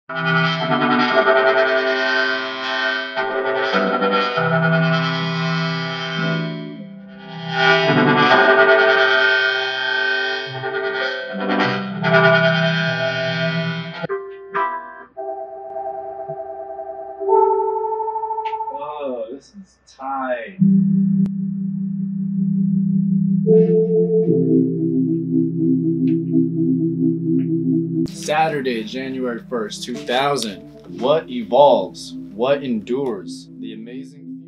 Oh, this is tight. Saturday, January 1st, 2000. What evolves? What endures? The amazing.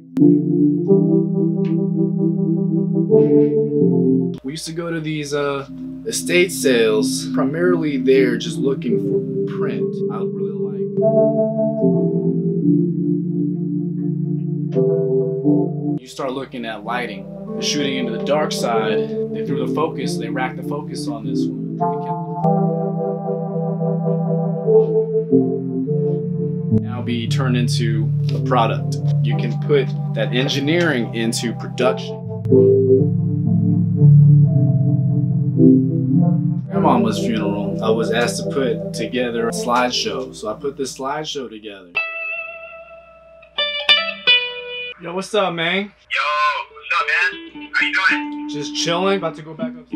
We used to go to these estate sales, primarily there just looking for print. I really like. You start looking at lighting. They're shooting into the dark side. They threw the focus, they racked the focus on this one. Now be turned into a product. You can put that engineering into production. Grandmama's funeral, I was asked to put together a slideshow, so I put this slideshow together. Yo, what's up, man? Yo, what's up, man? How you doing? Just chilling, about to go back up.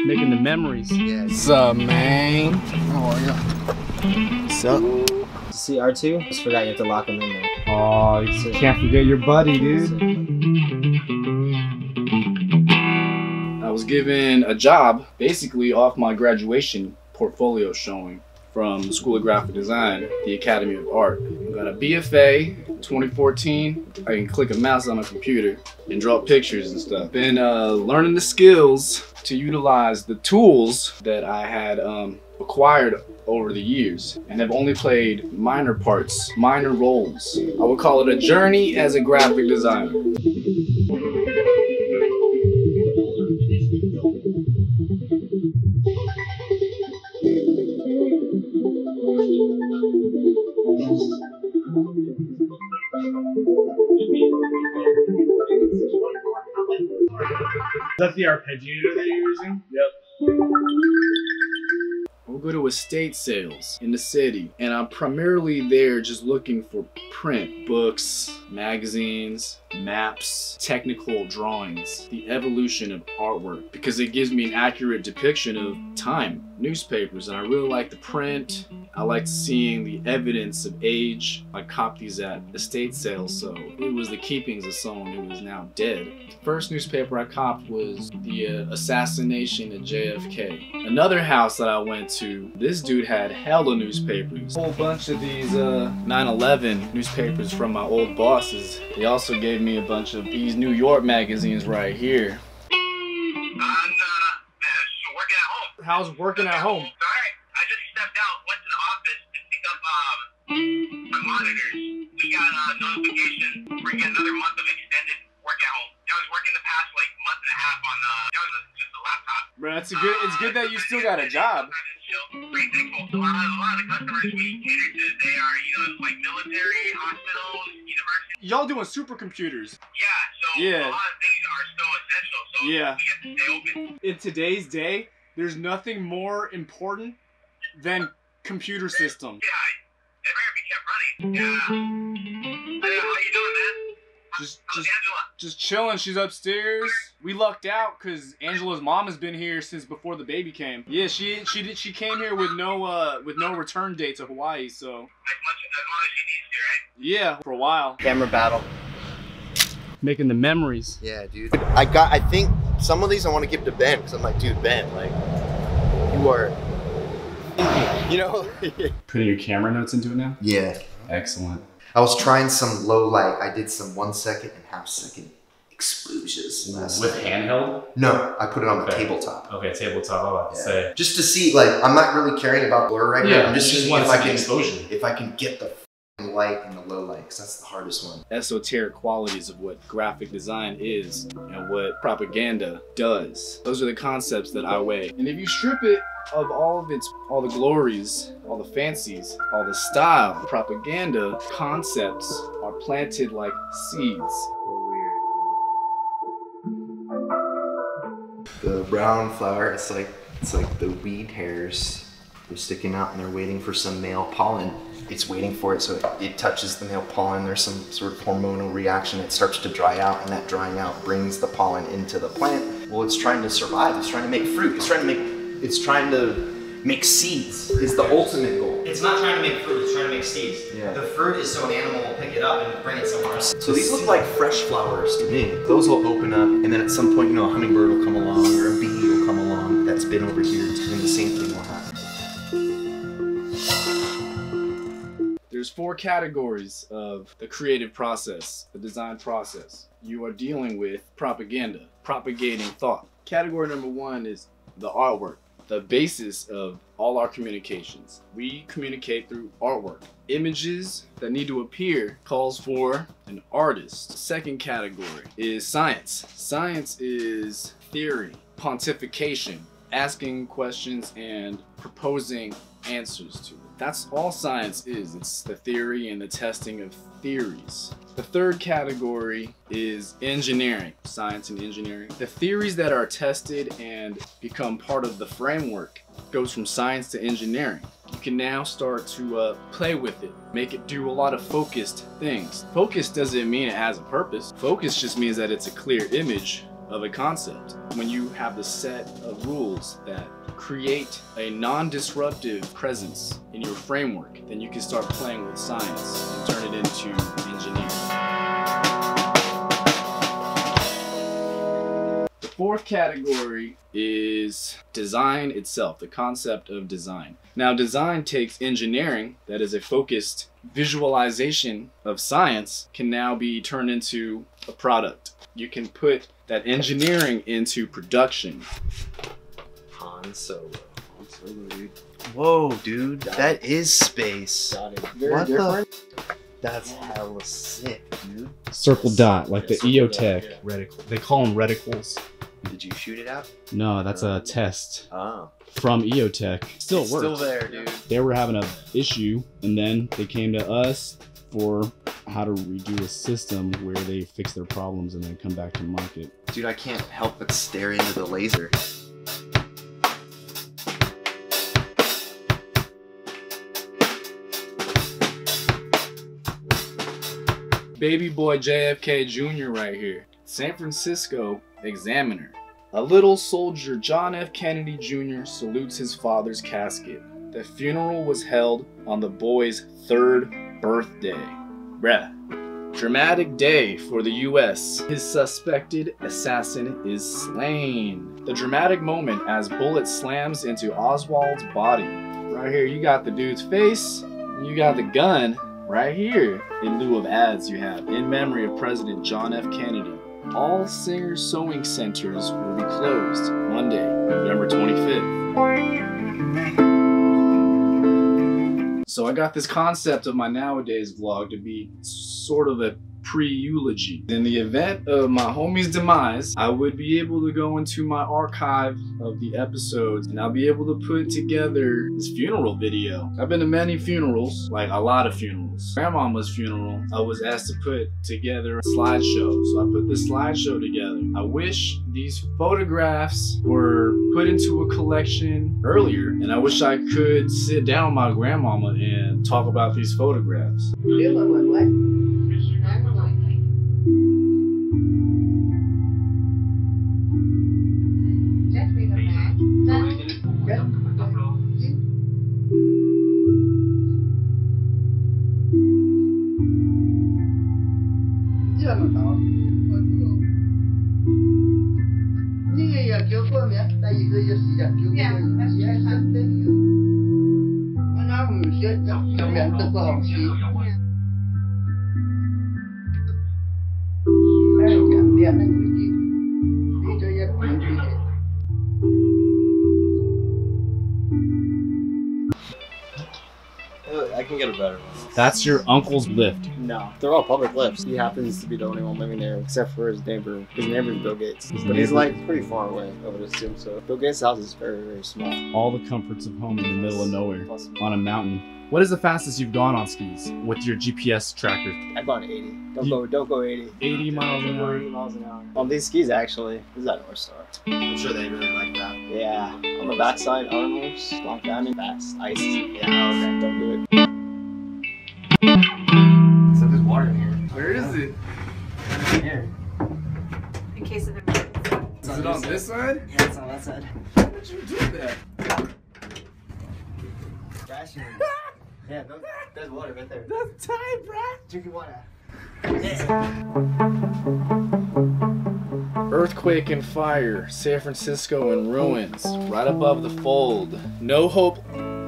Making the memories. Yeah. What's up, man? How are you? What's up? See R2? Just forgot you have to lock him in there. Oh, you can't forget your buddy, dude. I was given a job basically off my graduation portfolio showing from the School of Graphic Design, the Academy of Art. I got a BFA 2014. I can click a mouse on a computer and draw pictures and stuff. Been learning the skills to utilize the tools that I had acquired over the years and have only played minor parts, minor roles. I would call it a journey as a graphic designer. Is that the arpeggiator that you're using? Yep. We'll go to estate sales in the city, and I'm primarily there just looking for print, books, magazines, maps, technical drawings, the evolution of artwork, because it gives me an accurate depiction of time, newspapers, and I really like the print. I like seeing the evidence of age. I copped these at estate sales, so it was the keepings of someone who is now dead. The first newspaper I copped was the assassination of JFK. Another house that I went to, this dude had hella newspapers. A whole bunch of these 9/11 newspapers from my old bosses. They also gave me a bunch of these New York magazines right here. Man, this is working at home. How's working at home? Sorry, I just stepped out, went to the office to pick up my monitors. We got a notification. We're getting another month of extended work at home. I was working the past like month and a half on just a laptop. Bro, that's a good. It's good that you still got a job. Pretty thankful. A lot of the customers we cater to, they are like military, hospitals, universities. Y'all doing supercomputers. Yeah, so a lot of things are still essential. So we get to stay open. In today's day, there's nothing more important than computer systems. Yeah, they better be kept running. Yeah. How you doing, man? How's Angela? Just chilling. She's upstairs. We lucked out because Angela's mom has been here since before the baby came. Yeah, she came here with no return date to Hawaii. So As long as she needs to, right? yeah, for a while. Camera battle. Making the memories. Yeah, dude. I think some of these I want to give to Ben because I'm like, dude, Ben, like, you are, you know. Putting your camera notes into it now? Yeah. Excellent. I was trying some low light. I did some 1 second and half second exposures. With handheld? No, I put it on the tabletop. Okay, tabletop. I was about to say. Just to see, like, I'm not really caring about blur right now. I'm just seeing if I can get the light and the low light, because that's the hardest one. Esoteric qualities of what graphic design is and what propaganda does. Those are the concepts that I weigh. And if you strip it of all the glories, all the fancies, all the style, propaganda concepts are planted like seeds. The brown flour, it's like the weed hairs They're sticking out and they're waiting for some male pollen. It's waiting for it, so it touches the male pollen. There's some sort of hormonal reaction. It starts to dry out, and that drying out brings the pollen into the plant. Well, it's trying to survive. It's trying to make fruit. It's trying to make seeds. Is the ultimate goal. It's not trying to make fruit, it's trying to make seeds. Yeah. The fruit is so an animal will pick it up and bring it somewhere else. So these look like fresh flowers to me. Those will open up, and then at some point, you know, a hummingbird will come along, or a bee will come along that's been over here, and the same thing will happen. There's 4 categories of the creative process, the design process. You are dealing with propaganda, propagating thought. Category number 1 is the artwork, the basis of all our communications. We communicate through artwork. Images that need to appear calls for an artist. Second category is science. Science is theory, pontification, asking questions and proposing answers to it. That's all science is. It's the theory and the testing of theories. The third category is engineering, science and engineering. The theories that are tested and become part of the framework goes from science to engineering. You can now start to play with it, make it do a lot of focused things. Focus doesn't mean it has a purpose. Focus just means that it's a clear image of a concept. When you have the set of rules that create a non-disruptive presence in your framework, then you can start playing with science and turn it into engineering. The fourth category is design itself, the concept of design. Now, design takes engineering, that is a focused visualization of science, can now be turned into a product. You can put that engineering into production. Han Solo. Whoa, dude, that is space. Very What different. That's hella sick, dude. Circle dot, like the Circle EOTech dot, reticle. They call them reticles. Did you shoot it out? No, that's a test Oh. from EOTech. Still It's works. still there, dude. They were having an issue, and then they came to us for how to redo a system where they fix their problems and then come back to market. Dude, I can't help but stare into the laser. Baby boy JFK Jr. right here. San Francisco Examiner. A little soldier, John F. Kennedy Jr. salutes his father's casket. The funeral was held on the boy's 3rd birthday. Bruh. Dramatic day for the US. His suspected assassin is slain. The dramatic moment as bullet slams into Oswald's body. Right here, you got the dude's face, you got the gun. Right here, in lieu of ads, you have in memory of President John F. Kennedy. All Singer sewing centers will be closed Monday, November 25th. So I got this concept of my nowadays vlog to be sort of a pre-eulogy. In the event of my homie's demise, I would be able to go into my archive of the episodes and I'll be able to put together this funeral video. I've been to many funerals, like a lot of funerals. Grandmama's funeral, I was asked to put together a slideshow, so I put this slideshow together. I wish these photographs were put into a collection earlier, and I wish I could sit down with my grandmama and talk about these photographs. I can get a better one. That's your uncle's lift. No, they're all public lifts. He happens to be the only one living there, except for his neighbor. His neighbor's Bill Gates, but he's like pretty far away, I would assume. So Bill Gates' house is very, very small. All the comforts of home in the middle of nowhere, on a mountain. What is the fastest you've gone on skis with your GPS tracker? I've gone 80. Don't go 80. 80 miles an hour. 80 miles an hour. On these skis, actually, this is at North Star. I'm sure they really like that. Yeah. On the backside, armors, long diamond, fast, ice. Yeah, okay, don't do it. Except there's water in here. Where is it? In here. In case of emergency. Is it on this side? Yeah, it's on that side. Why did you do that? Ration. Yeah, no, there's water right there. That's tight, bruh. Drinking water. Earthquake and fire, San Francisco in ruins, right above the fold. No hope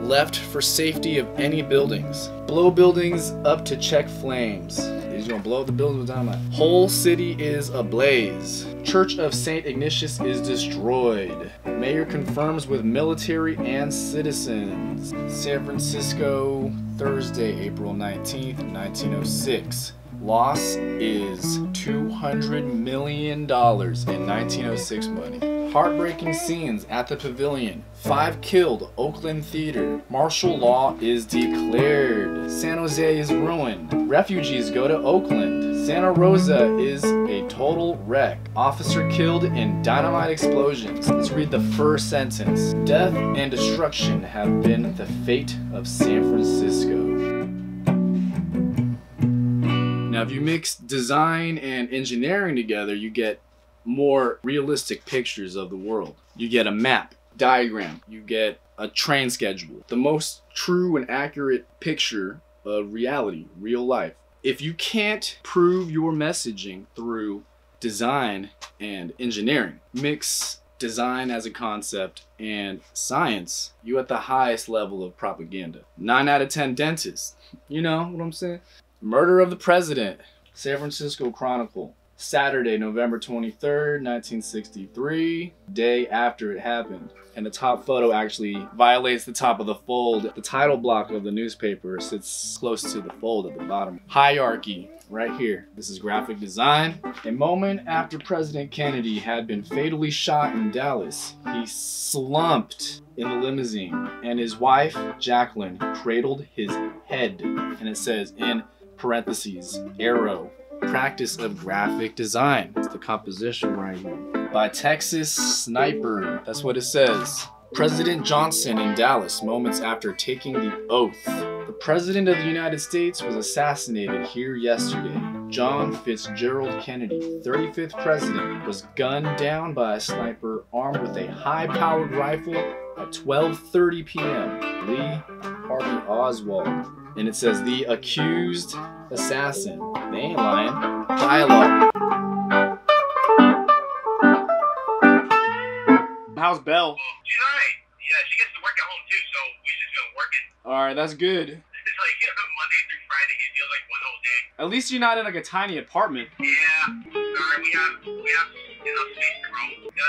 left for safety of any buildings. Blow buildings up to check flames. He's gonna blow up the building with dynamite. Whole city is ablaze. Church of St. Ignatius is destroyed. Mayor confirms with military and citizens. San Francisco, Thursday, April 19th, 1906. Loss is $200 million in 1906 money. Heartbreaking scenes at the Pavilion. 5 killed, Oakland Theater. Martial law is declared. San Jose is ruined. Refugees go to Oakland. Santa Rosa is a total wreck. Officer killed in dynamite explosions. Let's read the first sentence. Death and destruction have been the fate of San Francisco. Now, if you mix design and engineering together, you get more realistic pictures of the world. You get a map, diagram, you get a train schedule. The most true and accurate picture of reality, real life. If you can't prove your messaging through design and engineering, mix design as a concept and science, you at the highest level of propaganda. 9 out of 10 dentists. You know what I'm saying? Murder of the President, San Francisco Chronicle, Saturday, November 23rd, 1963, day after it happened. And the top photo actually violates the top of the fold. The title block of the newspaper sits close to the fold at the bottom. Hierarchy, right here. This is graphic design. A moment after President Kennedy had been fatally shot in Dallas, he slumped in the limousine, and his wife, Jacqueline, cradled his head. And it says in parentheses, arrow, practice of graphic design. It's the composition right here. By Texas Sniper. That's what it says. President Johnson in Dallas, moments after taking the oath. The President of the United States was assassinated here yesterday. John Fitzgerald Kennedy, 35th President, was gunned down by a sniper armed with a high-powered rifle at 12:30 p.m. Lee Harvey Oswald. And it says the accused assassin. They ain't lying. Dialogue. How's Belle? She's alright. Yeah, she gets to work at home too, so we just been working. Alright, that's good. This is like Monday through Friday. It feels like one whole day. At least you're not in like a tiny apartment. Yeah. Sorry, we have enough space to grow. You know,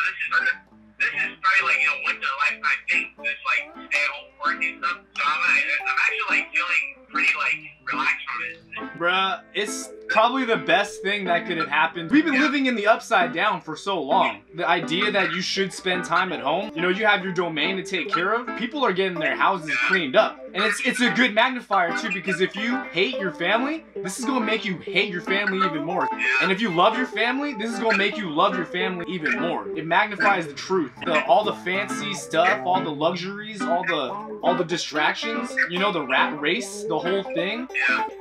this is probably like, you know, once in a lifetime thing. This like stay at home work and stuff. So I'm actually like feeling pretty like relaxed from it. Bruh, it's probably the best thing that could have happened. We've been living in the upside down for so long. The idea that you should spend time at home, you know, you have your domain to take care of. People are getting their houses cleaned up. And it's a good magnifier too, because if you hate your family, this is gonna make you hate your family even more. And if you love your family, this is gonna make you love your family even more. It magnifies the truth. All the fancy stuff, all the luxuries, all the distractions, you know, the rat race, the whole thing.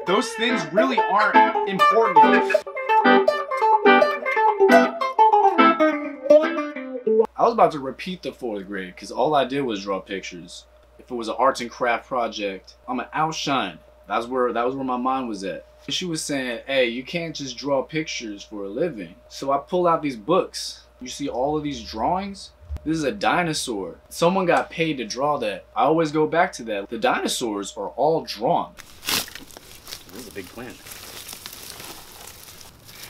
Those things really aren't important. I was about to repeat the 4th grade because all I did was draw pictures. If it was an arts and craft project, I'm gonna outshine. That was where my mind was at. She was saying, hey, you can't just draw pictures for a living. So I pull out these books. You see all of these drawings? This is a dinosaur. Someone got paid to draw that. I always go back to that. The dinosaurs are all drawn. This is a big plant.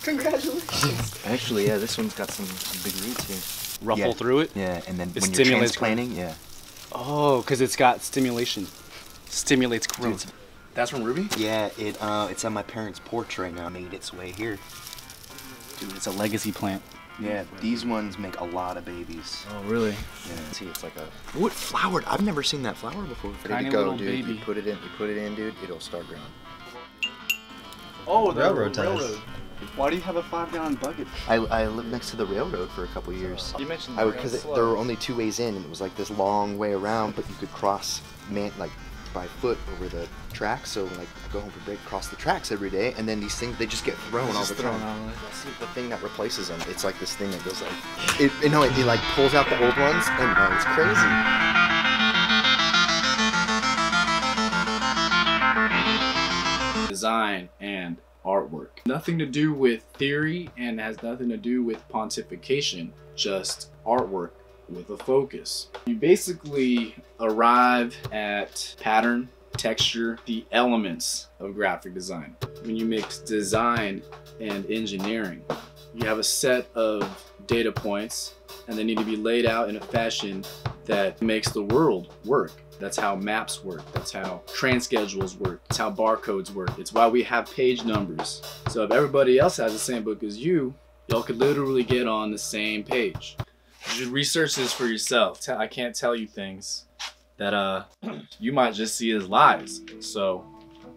Congratulations. Actually, yeah, this one's got some big roots here. Ruffle through it? Yeah, and then It when you're stimulates transplanting, yeah. Oh, because it's got stimulation. Stimulates growth. Dude, that's from Ruby? Yeah, it's on my parents' porch right now. Made its way here. Dude, it's a legacy plant. Yeah, these ones make a lot of babies. Oh, really? Yeah. See, it's like a... Oh, it flowered. I've never seen that flower before. Ready to go, dude. Baby. You put it in, dude, it'll start growing. Oh, the railroad ties. Why do you have a 5-gallon bucket? I lived next to the railroad for a couple years. You mentioned Because there were only 2 ways in, and it was like this long way around, but you could cross like by foot over the tracks. So like I go home for break, cross the tracks every day, and then these things, they just get thrown all the time. That's the thing that replaces them. It's like this thing that goes like it like pulls out the old ones, and it's crazy. Design and artwork. Nothing to do with theory and has nothing to do with pontification, just artwork with a focus. You basically arrive at pattern, texture, the elements of graphic design. When you mix design and engineering, you have a set of data points and they need to be laid out in a fashion that makes the world work. That's how maps work. That's how train schedules work. That's how barcodes work. It's why we have page numbers. So if everybody else has the same book as you, y'all could literally get on the same page. You should research this for yourself. I can't tell you things that you might just see as lies. So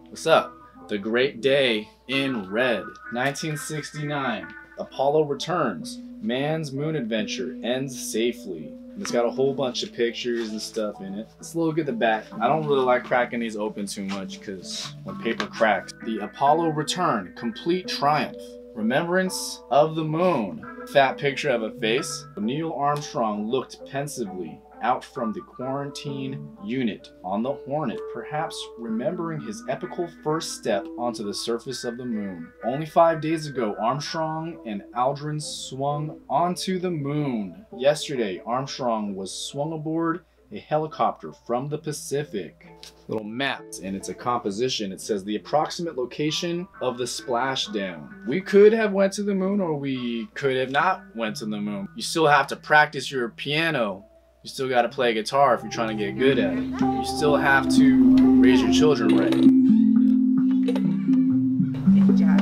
what's up? The Great Day in Red, 1969. Apollo returns. Man's moon adventure ends safely. And it's got a whole bunch of pictures and stuff in it. Let's look at the back. I don't really like cracking these open too much because when paper cracks. The Apollo return, complete triumph. Remembrance of the moon. Fat picture of a face. Neil Armstrong looked pensively out from the quarantine unit on the Hornet, perhaps remembering his epical first step onto the surface of the moon. Only 5 days ago, Armstrong and Aldrin swung onto the moon. Yesterday, Armstrong was swung aboard a helicopter from the Pacific. Little map, and it's a composition. It says the approximate location of the splashdown. We could have went to the moon, or we could have not went to the moon. You still have to practice your piano. You still got to play guitar if you're trying to get good at it. You still have to raise your children right. Good job.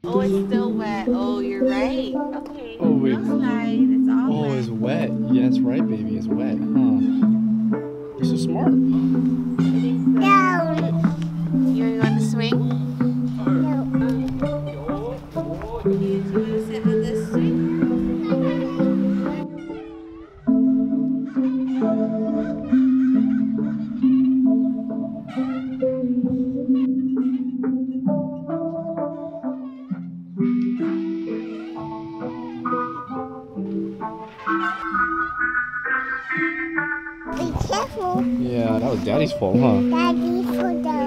Oh, it's still wet. Oh, you're right. Okay. Oh, wait. Outside, it's all Oh, wet. it's wet. Yeah, that's right, baby. It's wet, huh? You're so smart. You want to swing? You want to sit on this swing? Be careful. Yeah, that was Daddy's fault, huh? Daddy for the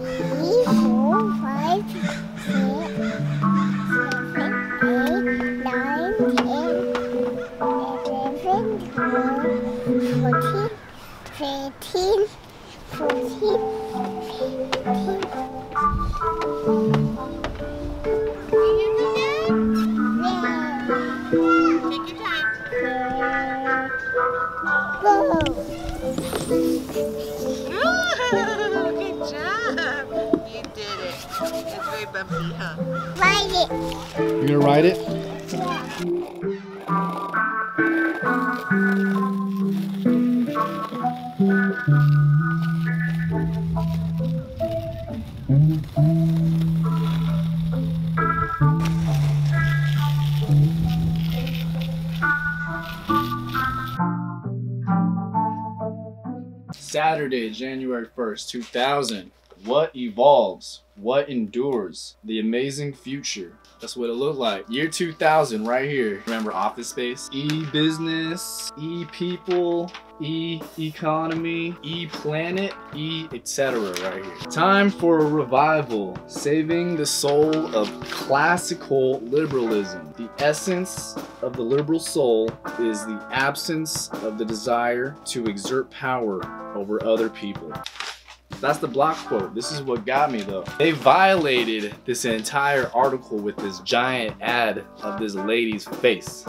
3, 4, 5, 6, 7, 8, 9, 10, 11, 12, 14, 13, 14, 15. Take your time. Go. Good job. You did it. It's very bumpy, huh? Ride it. You gonna ride it? Saturday, January 1st, 2000. What evolves? What endures? The amazing future. That's what it looked like. Year 2000 right here. Remember Office Space? E-business, E-people, E-economy, E-planet, E-etc. right here. Time for a revival. Saving the soul of classical liberalism. The essence of the liberal soul is the absence of the desire to exert power over other people. That's the block quote. This is what got me though. They violated this entire article with this giant ad of this lady's face.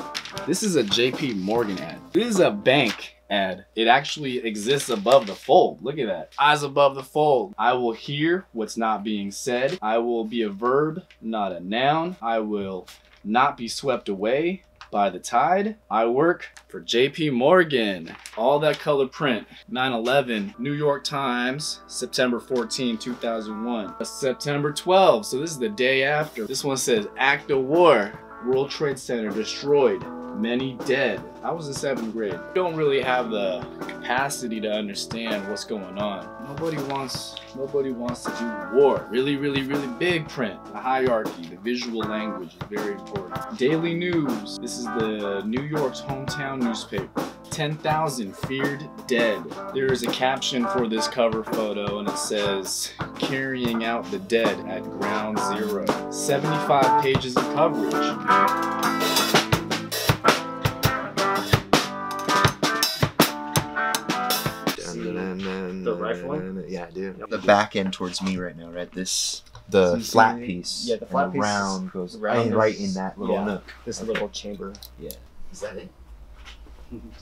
This is a JP Morgan ad. This is a bank ad. It actually exists above the fold. Look at that. Eyes above the fold. I will hear what's not being said. I will be a verb, not a noun. I will not be swept away. by the tide. I work for JP Morgan. All that color print. 9/11, New York Times, September 14, 2001. September 12, so this is the day after. This one says, act of war. World Trade Center destroyed. Many dead. I was in 7th grade. Don't really have the capacity to understand what's going on. Nobody wants to do war. Really, really, really big print. The hierarchy, the visual language is very important. Daily News. This is the New York's hometown newspaper. 10,000 feared dead. There is a caption for this cover photo and it says, carrying out the dead at ground zero. 75 pages of coverage. The rifling? Yeah, I do. The back end towards me right now, right? The flat piece. Yeah, the flat piece. Round goes Round right is- in that little yeah, nook. This little chamber. Yeah. Is that it?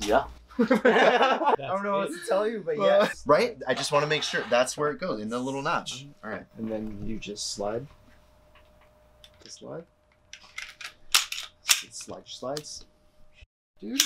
Yeah. I don't know what to tell you, but yes. Right? I just want to make sure that's where it goes, in the little notch. All right. And then you just slide. Just slide. Slide your slides. Dude.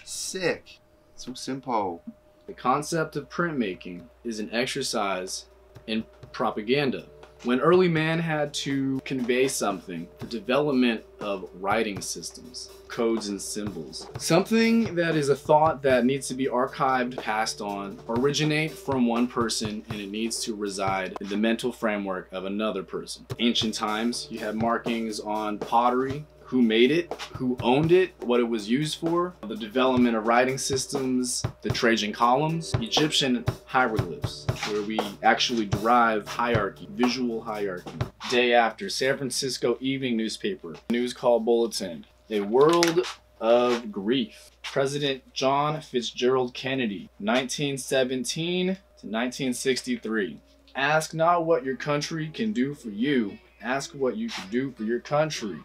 Sick. So simple. The concept of printmaking is an exercise in propaganda. When early man had to convey something, the development of writing systems, codes and symbols, something that is a thought that needs to be archived, passed on, originate from one person, and it needs to reside in the mental framework of another person. Ancient times, you had markings on pottery, who made it, who owned it, what it was used for, the development of writing systems, the Trajan columns, Egyptian hieroglyphs, where we actually derive hierarchy, visual hierarchy. Day after, San Francisco evening newspaper, news call bulletin, a world of grief. President John Fitzgerald Kennedy, 1917 to 1963. Ask not what your country can do for you, ask what you can do for your country.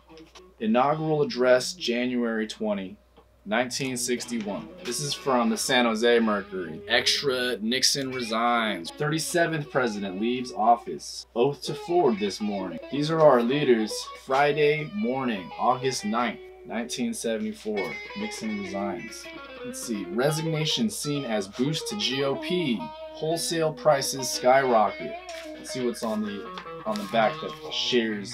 Inaugural address, January 20, 1961. This is from the San Jose Mercury. Extra, Nixon resigns. 37th president leaves office. Oath to Ford this morning. These are our leaders. Friday morning, August 9th, 1974. Nixon resigns. Let's see. Resignation seen as boost to GOP. Wholesale prices skyrocket. Let's see what's on the back that shares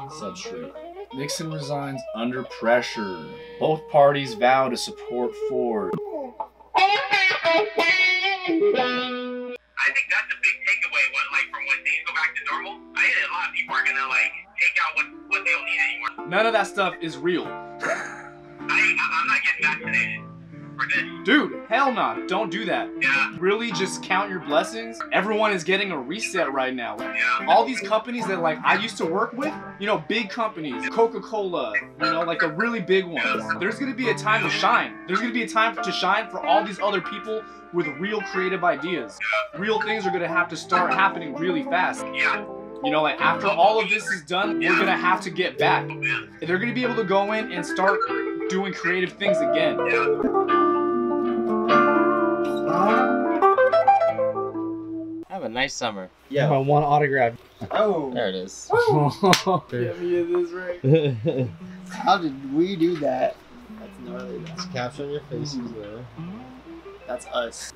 substrate. Nixon resigns under pressure. Both parties vow to support Ford. I think that's a big takeaway from when things go back to normal. I think a lot of people are gonna take out what they don't need anymore. None of that stuff is real. I'm not getting vaccinated for this. Dude, hell no, don't do that. Yeah. Really just count your blessings. Everyone is getting a reset right now. Yeah. All these companies that I used to work with, big companies, Coca-Cola, the really big ones. There's gonna be a time to shine. There's gonna be a time to shine for all these other people with real creative ideas. Real things are gonna have to start happening really fast. Yeah. After all of this is done, we're gonna have to get back. They're gonna be able to go in and start doing creative things again. Have a nice summer. Yeah. I want autograph. Oh. There it is. Get me in this right. How did we do that? That's gnarly. That's capture on your face. That's us.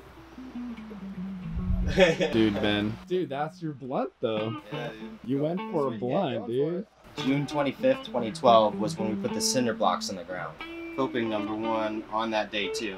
Dude, Ben. Dude, that's your blunt, though. Yeah, dude. You went for a blunt, dude. June 25th, 2012 was when we put the cinder blocks on the ground. Coping #1 on that day too.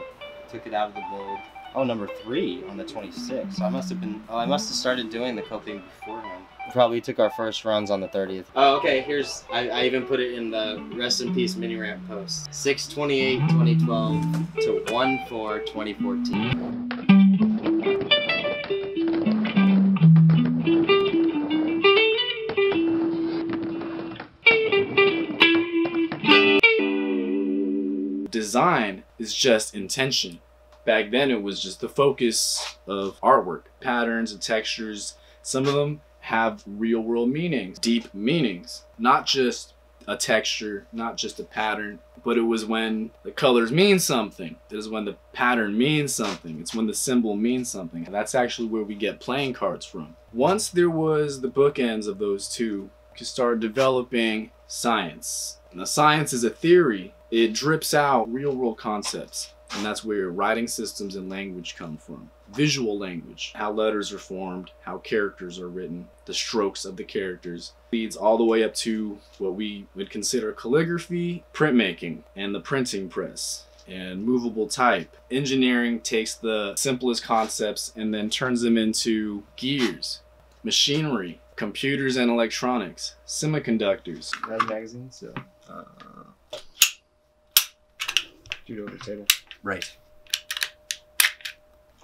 Took it out of the build. Oh, #3 on the 26th. So I must have started doing the coping beforehand. Probably took our first runs on the 30th. Oh, okay, I even put it in the rest in peace mini ramp post. 6/28/2012 to 1/4/2014. Design is just intention. Back then it was just the focus of artwork, patterns and textures. Some of them have real world meanings, deep meanings, not just a texture, not just a pattern, but it was when the colors mean something. It is when the pattern means something. It's when the symbol means something. And that's actually where we get playing cards from. Once there was the bookends of those two can start developing science. Now, science is a theory. It drips out real-world concepts. And that's where writing systems and language come from. Visual language, how letters are formed, how characters are written, the strokes of the characters, leads all the way up to what we would consider calligraphy, printmaking, and the printing press, and movable type. Engineering takes the simplest concepts and then turns them into gears, machinery, computers and electronics, semiconductors. That magazine, so. Shoot over the table. Right.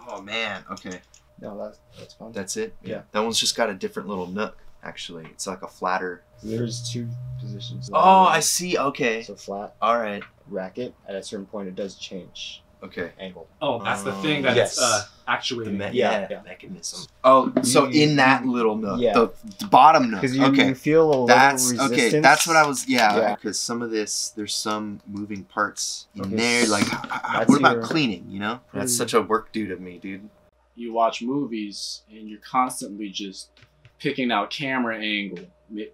Oh man, okay. No, that's fine. That's it? Yeah. That one's just got a different little nook, actually. It's like a flatter. There's two positions. Oh, I see. Okay. So flat, All right. racket. At a certain point, it does change Okay. angle. Oh, that's the thing that's Yes. actuating. Yeah. Mechanism. Oh, so in that little nook, Yeah. the bottom nook. Because you Okay. feel a little That's resistance. okay. That's what I was. Yeah, Yeah. because some of this, there's some moving parts in Okay, there. Like, that's what about your- cleaning? You know, that's such a work dude of me, dude. You watch movies and you're constantly just picking out camera angle,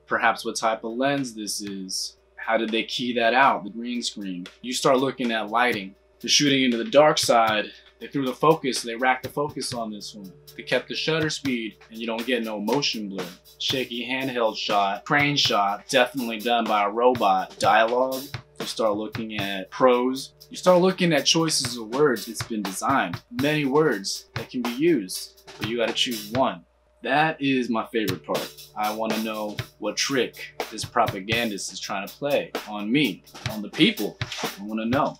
perhaps what type of lens this is, how did they key that out, the green screen. You start looking at lighting. They're shooting into the dark side, they threw the focus, they racked the focus on this one. They kept the shutter speed and you don't get no motion blur. Shaky handheld shot, crane shot, definitely done by a robot. Dialogue, you start looking at prose. You start looking at choices of words that's been designed. Many words that can be used, but you gotta choose one. That is my favorite part. I wanna know what trick this propagandist is trying to play on me, on the people. I wanna know.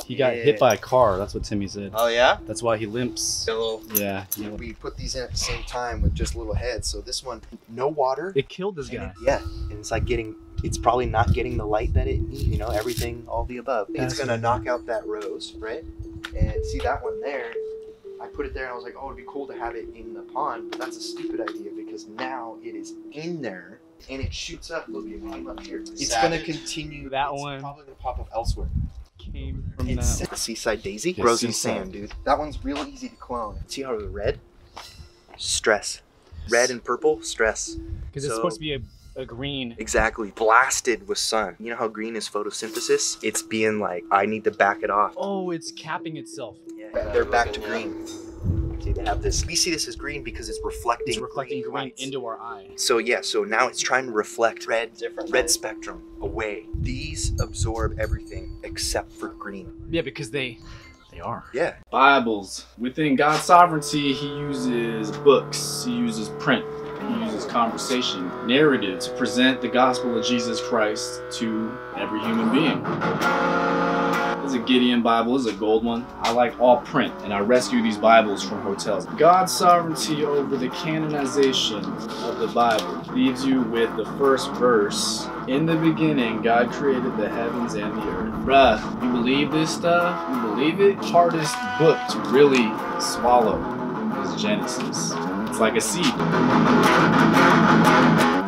He got hit by a car. That's what Timmy said. Oh yeah. That's why he limps. Yeah. We put these in at the same time with just little heads. So this one, no water. It killed this guy. Yeah, and it's like it's probably not getting the light that it needs, you know, everything, all the above. It's gonna knock out that rose, right? And see that one there, I put it there and I was like, oh, it'd be cool to have it in the pond, but that's a stupid idea because now it is in there and it shoots up, look, it came up here. It's gonna continue, That it's one probably gonna pop up elsewhere. came from It's that. the Seaside Daisy, Yeah, grows in Seaside. sand, dude. That one's real easy to clone. See how the red? Stress. Red and purple, stress. Because it's supposed to be a green. Exactly. Blasted with sun. You know how green is photosynthesis? It's being like, I need to back it off. Oh, it's capping itself. Yeah, they're back to green. See, they have this. We see this as green because it's reflecting. It's reflecting green lights. into our eye. So yeah, so now it's trying to reflect red spectrum away. These absorb everything except for green. Yeah, because they are. Yeah. Bibles. Within God's sovereignty, he uses books, he uses print, he uses conversation, narrative to present the gospel of Jesus Christ to every human being. This is a Gideon Bible, this is a gold one. I like all print, and I rescue these Bibles from hotels. God's sovereignty over the canonization of the Bible leaves you with the first verse. In the beginning, God created the heavens and the earth. Bruh, you believe this stuff? You believe it? Hardest book to really swallow is Genesis. It's like a seed.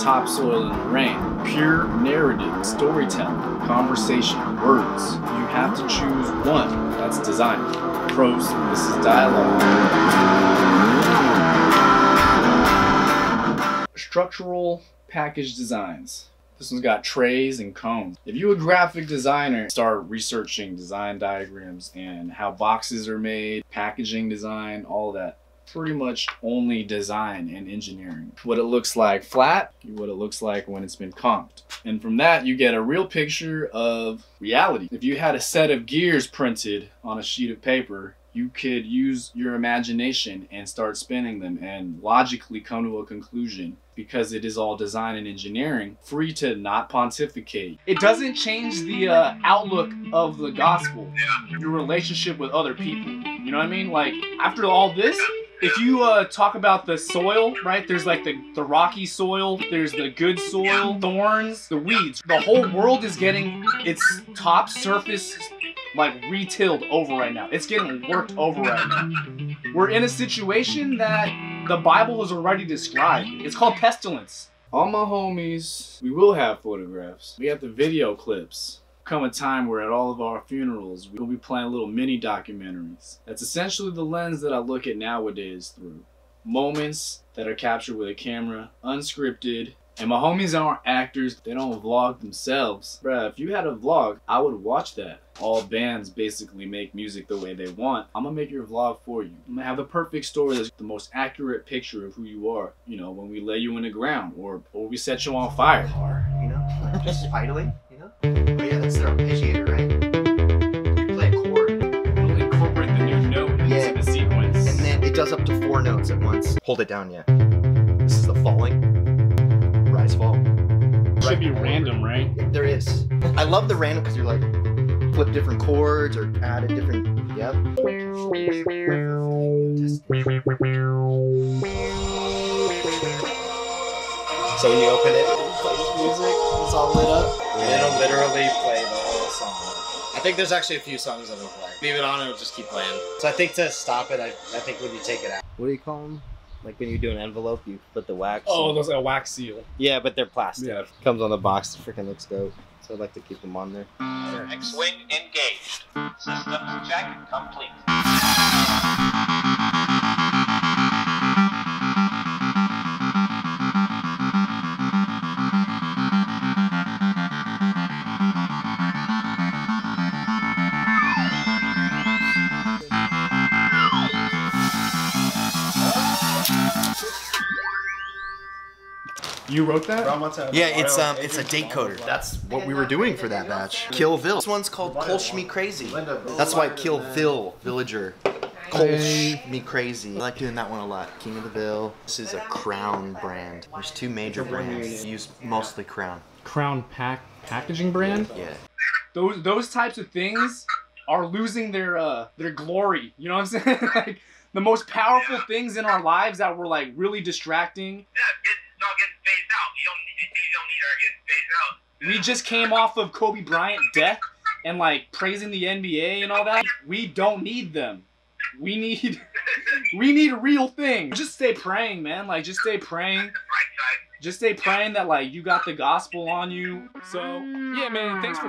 Topsoil in the rain. Pure narrative, storytelling, conversation, words. You have to choose one. That's design. Prose, this is dialogue. Structural package designs. This one's got trays and cones. If you're a graphic designer, start researching design diagrams and how boxes are made, packaging design, all that. Pretty much only design and engineering. What it looks like flat, what it looks like when it's been comped. And from that, you get a real picture of reality. If you had a set of gears printed on a sheet of paper, you could use your imagination and start spinning them and logically come to a conclusion because it is all design and engineering, free to not pontificate. It doesn't change the outlook of the gospel, your relationship with other people. You know what I mean? Like, after all this, if you talk about the soil, right, there's like the rocky soil, there's the good soil, thorns, the weeds. The whole world is getting its top surface like retilled over right now. It's getting worked over right now. We're in a situation that the Bible has already described. It's called pestilence. All my homies, we will have photographs. We have the video clips. Come a time where at all of our funerals, we'll be playing little mini documentaries. That's essentially the lens that I look at nowadays through. moments that are captured with a camera, unscripted. And my homies aren't actors, they don't vlog themselves. Bruh, if you had a vlog, I would watch that. All bands basically make music the way they want. I'm gonna make your vlog for you. I'm gonna have the perfect story that's the most accurate picture of who you are. You know, when we lay you in the ground or we set you on fire. You know, like just idling, you know? Oh yeah, that's their arpeggiator, right? You play a chord. It'll incorporate the new note into the sequence. And then it does up to 4 notes at once. Hold it down, yeah. This is the falling. Rise, fall. Should be random, right? There is. I love the random because you're like, flip different chords or add a different, yep. So when you open it, it plays music, it's all lit up. Yeah. It'll literally play the whole song. I think there's actually a few songs that'll play. Leave it on, it'll just keep playing. So I think to stop it, I think when you take it out. What do you call them? Like when you do an envelope, you put the wax. Oh, those are a wax seal. Yeah, but they're plastic. Yeah. Comes on the box, it freaking looks dope. So I like to keep them on there. X-Wing engaged. Systems check complete. You wrote that? Yeah, it's a date coder. That's what we were doing for that batch. Killville. This one's called Kolsch Me Crazy. That's why Killville, villager. Kolsch Me Crazy. I like doing that one a lot. King of the Ville. This is a Crown brand. There's 2 major brands. Use mostly Crown. Crown packaging brand? Yeah. Those types of things are losing their glory. You know what I'm saying? Like the most powerful things in our lives that were like really distracting. Yeah, it's not getting phased out. These don't need our getting phased out. We just came off of Kobe Bryant death and like praising the NBA and all that. We don't need them. We need real things. Just stay praying, man. Like just stay praying. Right side. Just stay praying that like you got the gospel on you. So yeah, man. Thanks for.